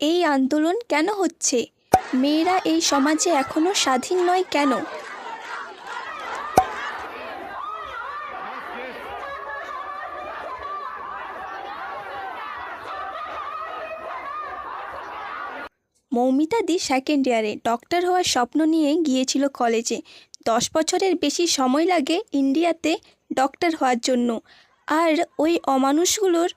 এই আন্দোলন কেন হচ্ছে? মেয়েরা এই সমাজে এখনো স্বাধীন নয় কেন? মৌমিতাদি সেকেন্ড ইয়ারে ডক্টর হওয়ার স্বপ্ন নিয়ে গিয়েছিল কলেজে। 10 বছরের বেশি সময় লাগে ইন্ডিয়াতে ডক্টর হওয়ার জন্য। আর ওই অমানুষগুলোর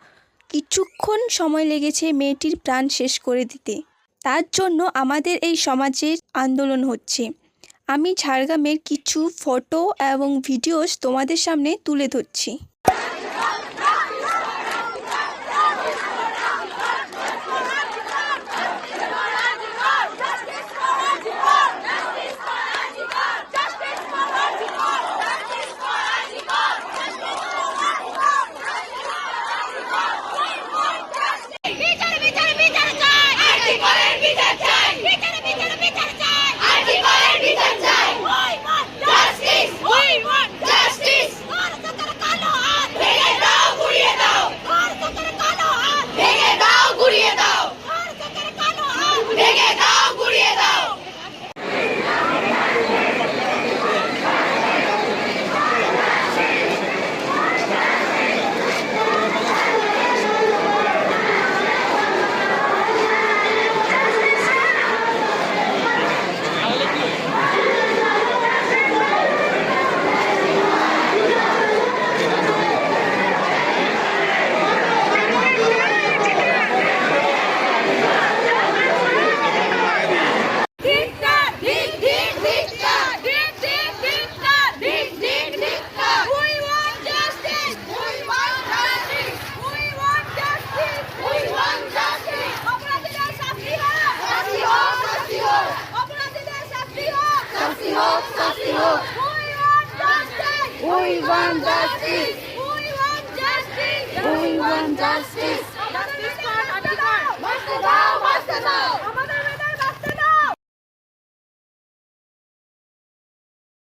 কিছুক্ষণ সময় লেগেছে মেয়েটির প্রাণ শেষ করে দিতে। তার জন্য আমাদের এই সমাজের আন্দোলন হচ্ছে। আমি ঝাড়গ্রামের কিছু ফটো এবং ভিডিওস তোমাদের সামনে তুলে ধরছি। We want justice. We want justice. We want justice.